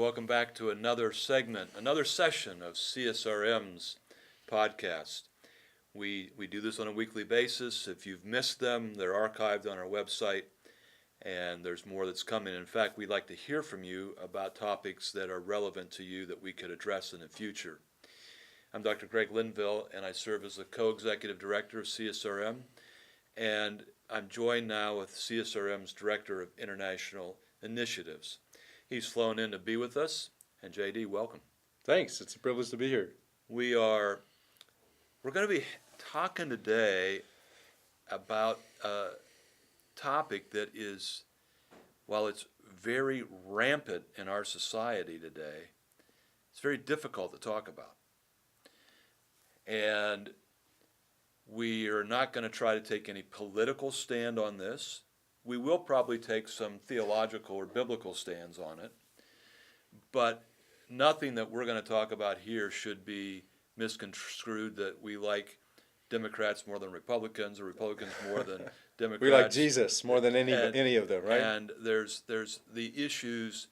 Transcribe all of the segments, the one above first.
welcome back to another segment, another session of CSRM's podcast. We do this on a weekly basis. If you've missed them, they're archived on our website, and there's more that's coming. In fact, we'd like to hear from you about topics that are relevant to you that we could address in the future. I'm Dr. Greg Linville, and I serve as the co-executive director of CSRM, and I'm joined now with CSRM's Director of International Initiatives. He's flown in to be with us, and JD, welcome. Thanks. It's a privilege to be here. We're going to be talking today about a topic that is, while it's very rampant in our society today, it's very difficult to talk about. And we are not going to try to take any political stand on this. We will probably take some theological or biblical stands on it, but nothing that we're going to talk about here should be misconstrued that we like Democrats more than Republicans or Republicans more than Democrats. We like Jesus more than any of them, right? And there's the issues.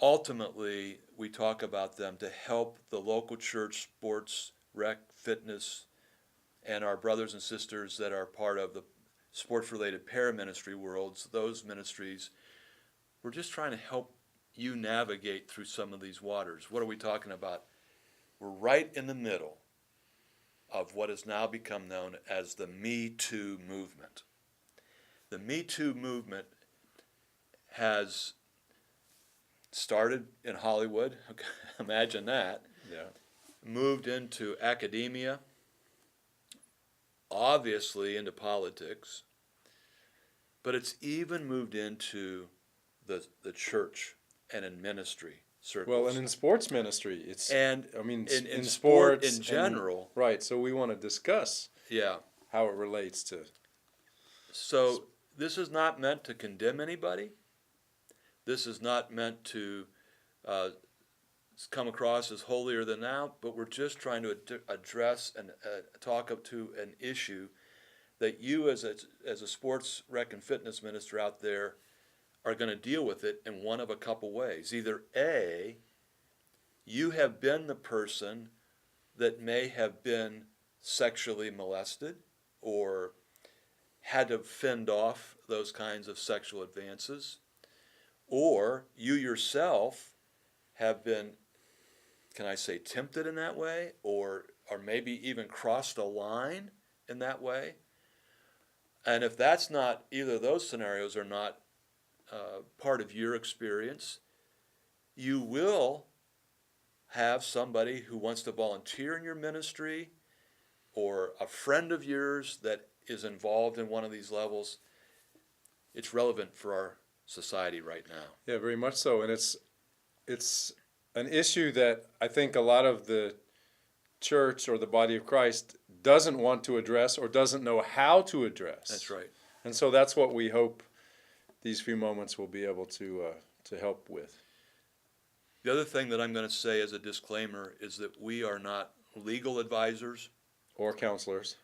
Ultimately, we talk about them to help the local church, sports, rec, fitness, and our brothers and sisters that are part of the sports-related paraministry worlds, those ministries. We're just trying to help you navigate through some of these waters. What are we talking about? We're right in the middle of what has now become known as the METOO movement. The METOO movement has started in Hollywood, imagine that, moved into academia, obviously into politics, but it's even moved into the church and in ministry circles. Well, and in sports ministry, in sport sports in general. Right, so we want to discuss how it relates to. So this is not meant to condemn anybody. This is not meant to come across as holier than thou, but we're just trying to address and talk up to an issue that you as a sports rec and fitness minister out there are going to deal with it in one of a couple ways. Either A, you have been the person that may have been sexually molested or had to fend off those kinds of sexual advances, or you yourself have been, can I say, tempted in that way, or maybe even crossed a line in that way. And if that's not, either of those scenarios are not part of your experience, you will have somebody who wants to volunteer in your ministry or a friend of yours that is involved in one of these levels. It's relevant for our society right now. Yeah, very much so. And it's an issue that I think a lot of the church or the body of Christ doesn't want to address or doesn't know how to address. That's right. And so that's what we hope these few moments will be able to help with. The other thing that I'm going to say as a disclaimer is that we are not legal advisors or counselors,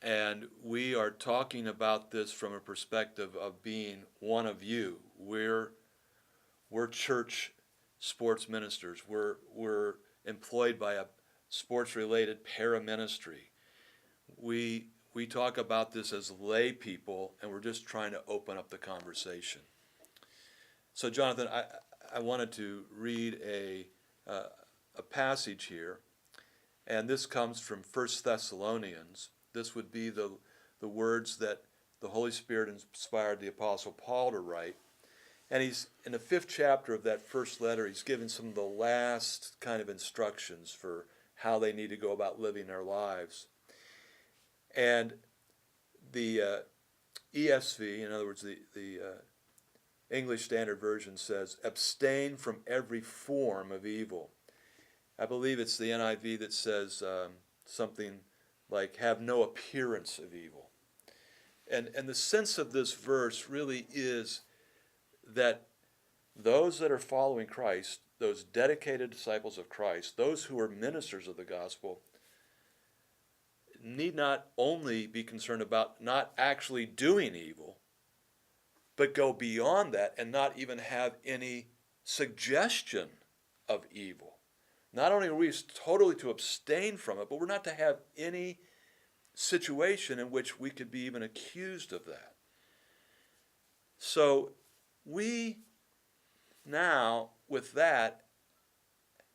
and we are talking about this from a perspective of being one of you. We're church sports ministers. We're employed by a sports-related paraministry. We talk about this as lay people, and we're just trying to open up the conversation. So, Jonathan, I wanted to read a passage here, and this comes from 1 Thessalonians. This would be the words that the Holy Spirit inspired the Apostle Paul to write. And he's in the 5th chapter of that first letter, he's given some of the last kind of instructions for how they need to go about living their lives. And the ESV, in other words, the English Standard Version says, abstain from every form of evil. I believe it's the NIV that says something like, have no appearance of evil. And the sense of this verse really is that those that are following Christ, those dedicated disciples of Christ, those who are ministers of the gospel, need not only be concerned about not actually doing evil, but go beyond that and not even have any suggestion of evil. Not only are we totally to abstain from it, but we're not to have any situation in which we could be even accused of that. So we now, with that,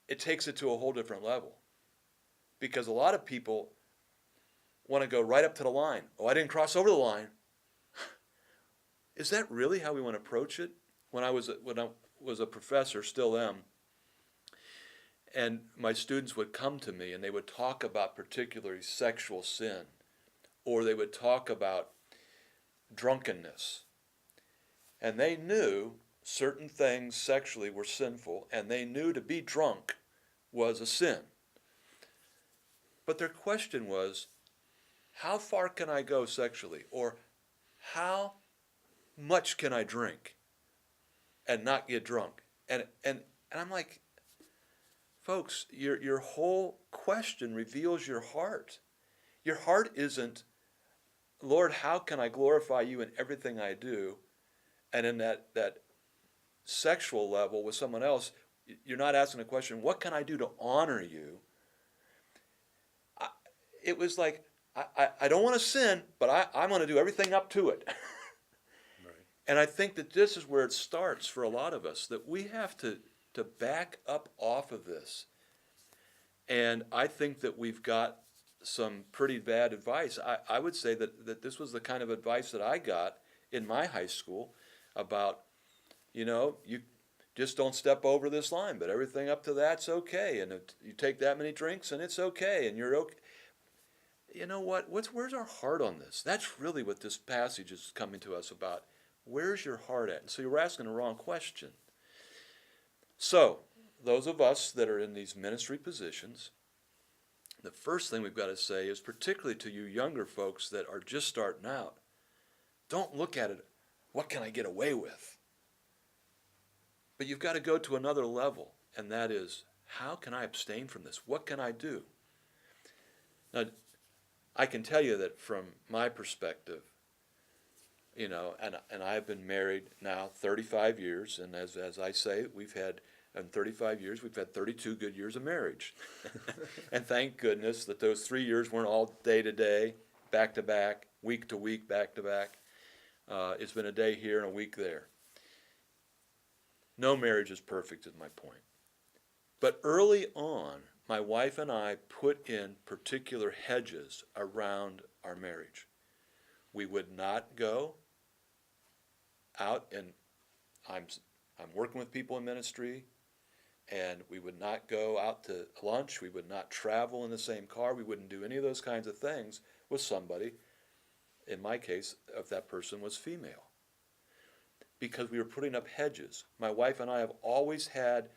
it takes it to a whole different level. Because a lot of people want to go right up to the line. Oh, I didn't cross over the line. Is that really how we want to approach it? When I was a professor, still am, and my students would come to me and they would talk about particularly sexual sin, or they would talk about drunkenness. And they knew certain things sexually were sinful, and they knew to be drunk was a sin. But their question was, how far can I go sexually? Or how much can I drink and not get drunk? And I'm like, folks, your whole question reveals your heart. Your heart isn't, Lord, how can I glorify you in everything I do? And in that sexual level with someone else, you're not asking the question, what can I do to honor you? It was like, I don't want to sin, but I'm going to do everything up to it. Right. And I think that this is where it starts for a lot of us, that we have to back up off of this. And I think that we've got some pretty bad advice. I would say that this was the kind of advice that I got in my high school about, you just don't step over this line, but everything up to that's okay. And you take that many drinks and it's okay, and you're okay. You know what? Where's our heart on this? That's really what this passage is coming to us about. Where's your heart at? And so you're asking the wrong question. So, those of us that are in these ministry positions, the first thing we've got to say is, particularly to you younger folks that are just starting out, don't look at it, what can I get away with? But you've got to go to another level, and that is, how can I abstain from this? What can I do? Now, I can tell you that from my perspective, and I've been married now 35 years, and as I say, in 35 years, we've had 32 good years of marriage. And thank goodness that those 3 years weren't all day to day, back to back, week to week, back to back. It's been a day here and a week there. No marriage is perfect, is my point. But early on, my wife and I put in particular hedges around our marriage. We would not go out, and I'm working with people in ministry, and we would not go out to lunch. We would not travel in the same car. We wouldn't do any of those kinds of things with somebody, in my case, if that person was female, because we were putting up hedges. My wife and I have always had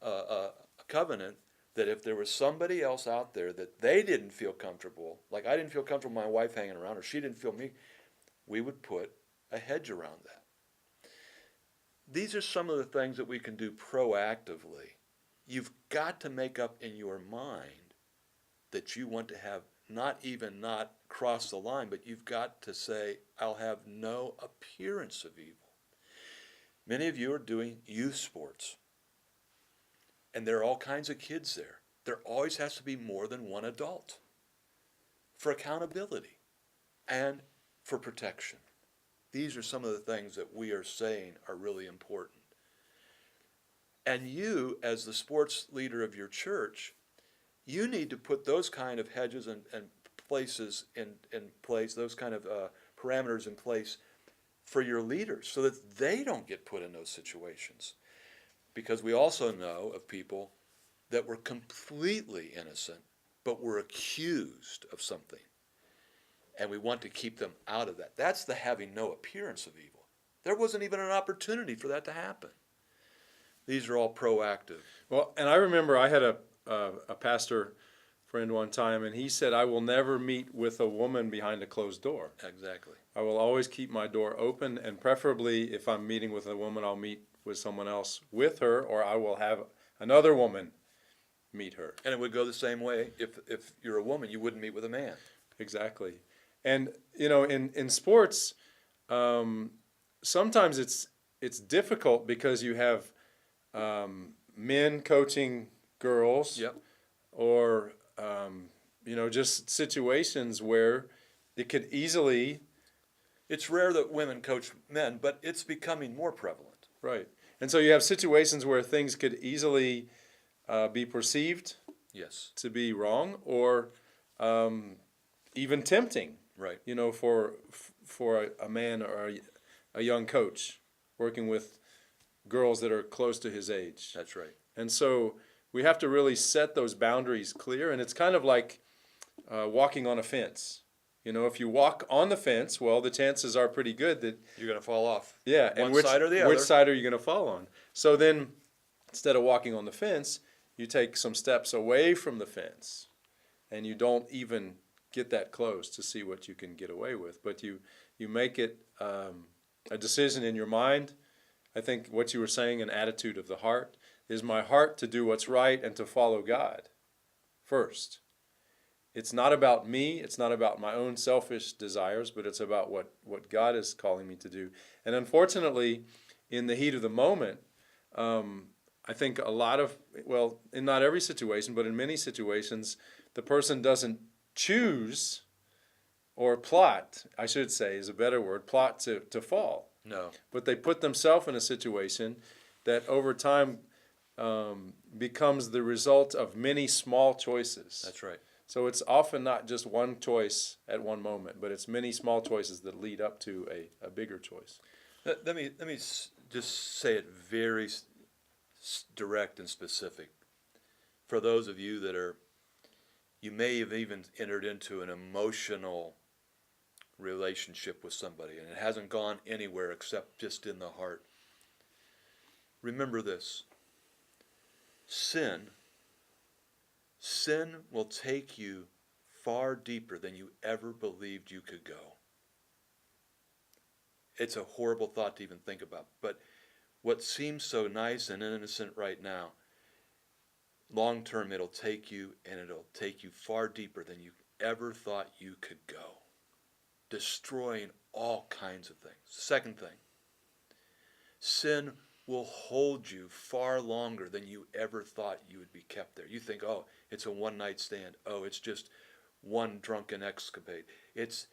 a covenant that if there was somebody else out there that they didn't feel comfortable, like I didn't feel comfortable with my wife hanging around, or she didn't feel me, we would put a hedge around that. These are some of the things that we can do proactively. You've got to make up in your mind that you want to have not cross the line, but you've got to say, I'll have no appearance of evil. Many of you are doing youth sports, and there are all kinds of kids there. There always has to be more than one adult for accountability and for protection. These are some of the things that we are saying are really important. And you, as the sports leader of your church, you need to put those kind of hedges and places in place, those kind of parameters in place for your leaders so that they don't get put in those situations. Because we also know of people that were completely innocent but were accused of something. And we want to keep them out of that. That's the having no appearance of evil. There wasn't even an opportunity for that to happen. These are all proactive. Well, and I remember I had a pastor friend one time, and he said, I will never meet with a woman behind a closed door. Exactly. I will always keep my door open, and preferably if I'm meeting with a woman, I'll meet with someone else with her, or I will have another woman meet her. And it would go the same way if you're a woman, you wouldn't meet with a man. Exactly. And, in sports, sometimes it's difficult because you have men coaching girls, Yep. or just situations where it could easily. It's rare that women coach men, but it's becoming more prevalent. Right. And so you have situations where things could easily be perceived Yes. to be wrong, or even tempting, Right. for a man or a young coach working with girls that are close to his age. That's right. And so we have to really set those boundaries clear, and it's kind of like walking on a fence. If you walk on the fence, well, the chances are pretty good that You're going to fall off. yeah, and One side or the other. which side are you going to fall on? So then, instead of walking on the fence, you take some steps away from the fence, and you don't even get that close to see what you can get away with. But you make it a decision in your mind. I think what you were saying, an attitude of the heart, is my heart to do what's right and to follow God first. It's not about me. It's not about my own selfish desires, but it's about what God is calling me to do. And unfortunately, in the heat of the moment, I think in not every situation, but in many situations, the person doesn't choose or plot, I should say is a better word, plot to fall. No. But they put themselves in a situation that over time becomes the result of many small choices. That's right. So it's often not just one choice at one moment, but it's many small choices that lead up to a bigger choice. Let me just say it very direct and specific. For those of you you may have even entered into an emotional relationship with somebody, and it hasn't gone anywhere except just in the heart. Remember this. Sin will take you far deeper than you ever believed you could go. It's a horrible thought to even think about, but what seems so nice and innocent right now, long term it'll take you far deeper than you ever thought you could go, destroying all kinds of things. Second thing, sin will hold you far longer than you ever thought you would be kept there. You think, oh, it's a one-night stand. Oh, it's just one drunken escapade. It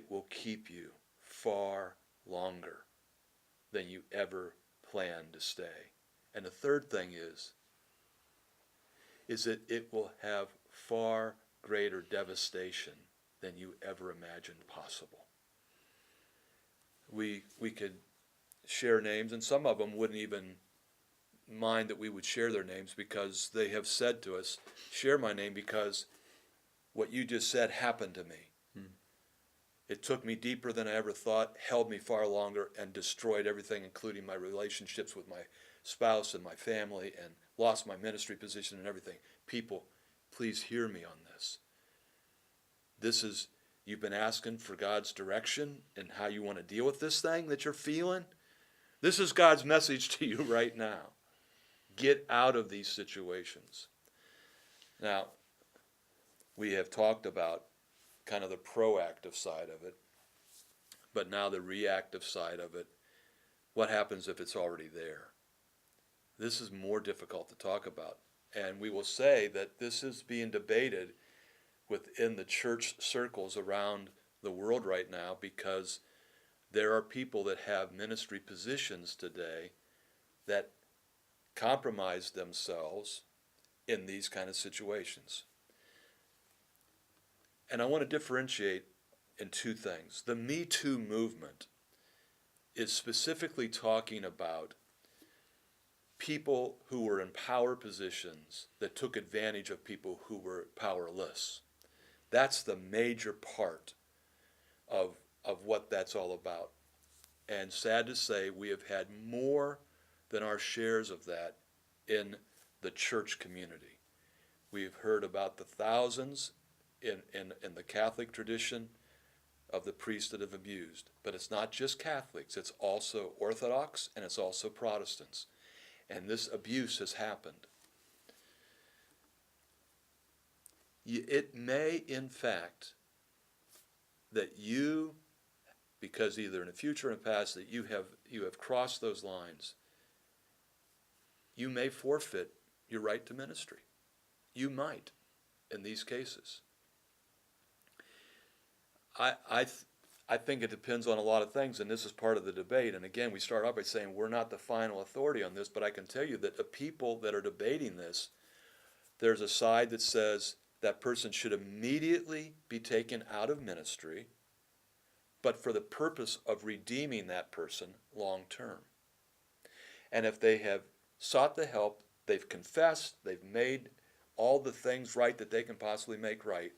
will keep you far longer than you ever planned to stay. And the third thing is that it will have far greater devastation than you ever imagined possible. We could share names, and some of them wouldn't even mind that we would share their names, because they have said to us, share my name because what you just said happened to me. It took me deeper than I ever thought, held me far longer, and destroyed everything, including my relationships with my spouse and my family, and lost my ministry position and everything. People, please hear me on this. You've been asking for God's direction and how you want to deal with this thing that you're feeling. This is God's message to you right now. Get out of these situations. Now, we have talked about kind of the proactive side of it, but now the reactive side of it. What happens if it's already there? This is more difficult to talk about. And we will say that this is being debated within the church circles around the world right now, because there are people that have ministry positions today that compromise themselves in these kind of situations. And I want to differentiate in two things. The METOO movement is specifically talking about people who were in power positions that took advantage of people who were powerless. That's the major part of what that's all about. And sad to say, we have had more than our shares of that in the church community. We've heard about the thousands in the Catholic tradition of the priests that have abused. But it's not just Catholics, it's also Orthodox and it's also Protestants. And this abuse has happened. It may, in fact, that you because either in the future or in the past that you have crossed those lines, you may forfeit your right to ministry. You might, in these cases. I think it depends on a lot of things, and this is part of the debate. And again, we start off by saying we're not the final authority on this, but I can tell you that the people that are debating this, there's a side that says that person should immediately be taken out of ministry, but for the purpose of redeeming that person long term. And if they have sought the help, they've confessed, they've made all the things right that they can possibly make right,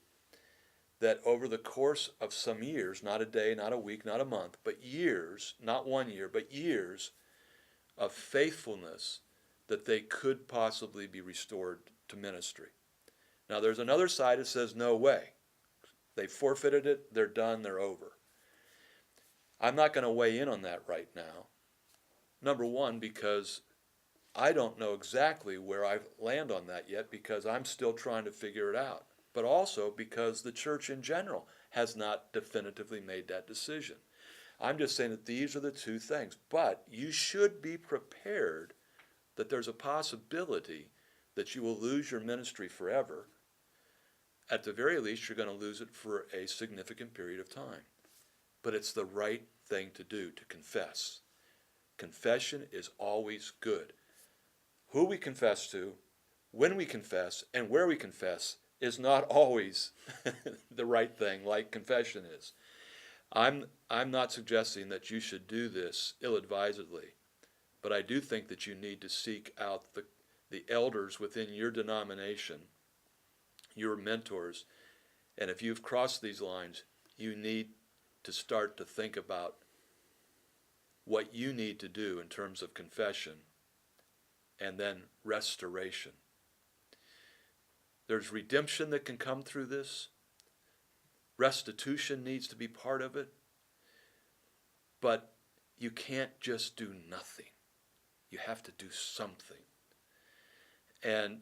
that over the course of some years, not a day, not a week, not a month, but years, not 1 year, but years of faithfulness, that they could possibly be restored to ministry. Now there's another side that says no way. They forfeited it, they're done, they're over. I'm not going to weigh in on that right now. Number one, because I don't know exactly where I land on that yet, because I'm still trying to figure it out. But also because the church in general has not definitively made that decision. I'm just saying that these are the two things. But you should be prepared that there's a possibility that you will lose your ministry forever. At the very least, you're going to lose it for a significant period of time. But it's the right thing to do, to confess. Confession is always good. Who we confess to, when we confess, and where we confess is not always the right thing, like confession is. I'm not suggesting that you should do this ill-advisedly, but I do think that you need to seek out the elders within your denomination, your mentors, and if you've crossed these lines, you need to start to think about what you need to do in terms of confession and then restoration. There's redemption that can come through this. Restitution needs to be part of it. But you can't just do nothing. You have to do something. And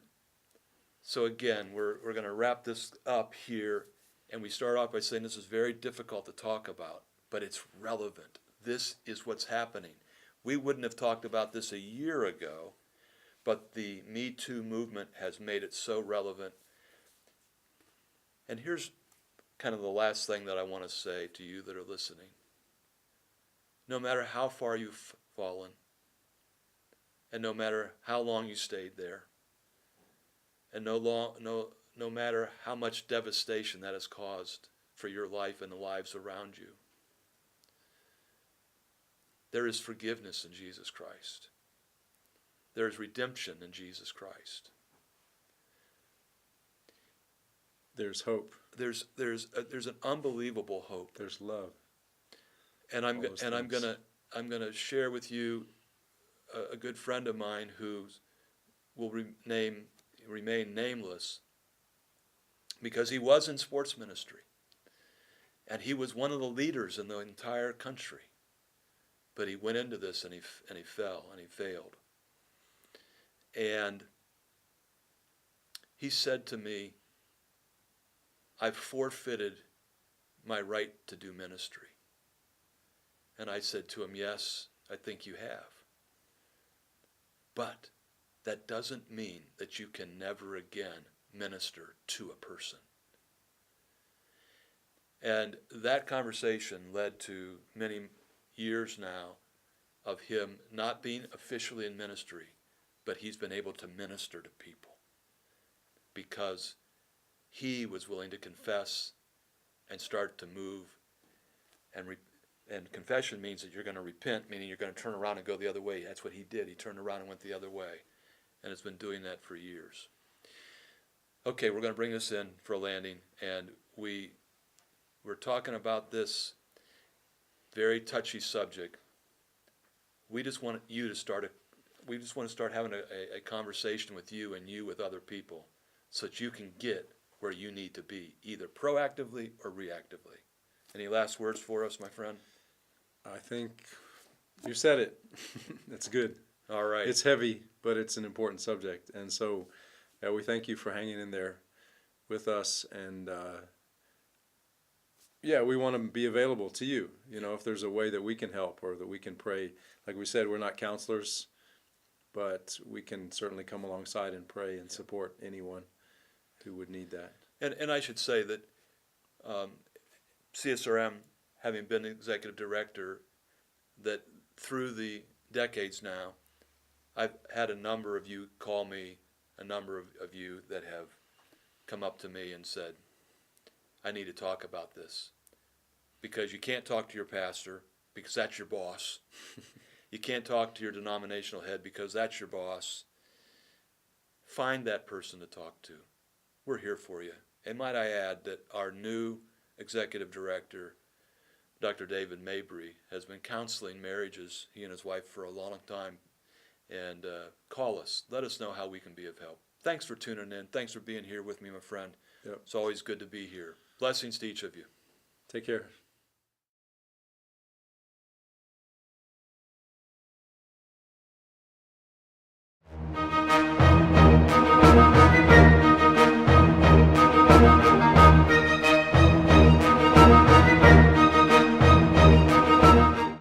so again, we're going to wrap this up here. And we start off by saying this is very difficult to talk about, but it's relevant. This is what's happening. We wouldn't have talked about this a year ago, but the METOO movement has made it so relevant. And here's kind of the last thing that I want to say to you that are listening. No matter how far you've fallen, and no matter how long you stayed there, and no matter how much devastation that has caused for your life and the lives around you, there is forgiveness in Jesus Christ. There is redemption in Jesus Christ. There's hope. There's an unbelievable hope. There's love. And I'm gonna share with you a good friend of mine who will remain nameless, because he was in sports ministry, and he was one of the leaders in the entire country. But he went into this and he fell and he failed. And he said to me, I've forfeited my right to do ministry. And I said to him, yes, I think you have. But that doesn't mean that you can never again minister to a person. And that conversation led to many years now of him not being officially in ministry, but he's been able to minister to people because he was willing to confess and start to move. And confession means that you're going to repent, meaning you're going to turn around and go the other way. That's what he did. He turned around and went the other way, and has been doing that for years. Okay, we're going to bring this in for a landing, and we're talking about this very touchy subject. We just want you to start having a conversation with you and you with other people, so that you can get where you need to be, either proactively or reactively. Any last words for us, my friend? I think you said it. That's good. All right. It's heavy, but it's an important subject. And so we thank you for hanging in there with us. And yeah, we want to be available to you. You know, if there's a way that we can help or that we can pray. Like we said, we're not counselors, but we can certainly come alongside and pray and support anyone who would need that. And I should say that CSRM, having been executive director, that through the decades now, I've had a number of you call me, a number of you that have come up to me and said, I need to talk about this. Because you can't talk to your pastor, because that's your boss. You can't talk to your denominational head, because that's your boss. Find that person to talk to. We're here for you. And might I add that our new executive director, Dr. David Mabry, has been counseling marriages, he and his wife, for a long time. And call us. Let us know how we can be of help. Thanks for tuning in. Thanks for being here with me, my friend. Yep. It's always good to be here. Blessings to each of you. Take care.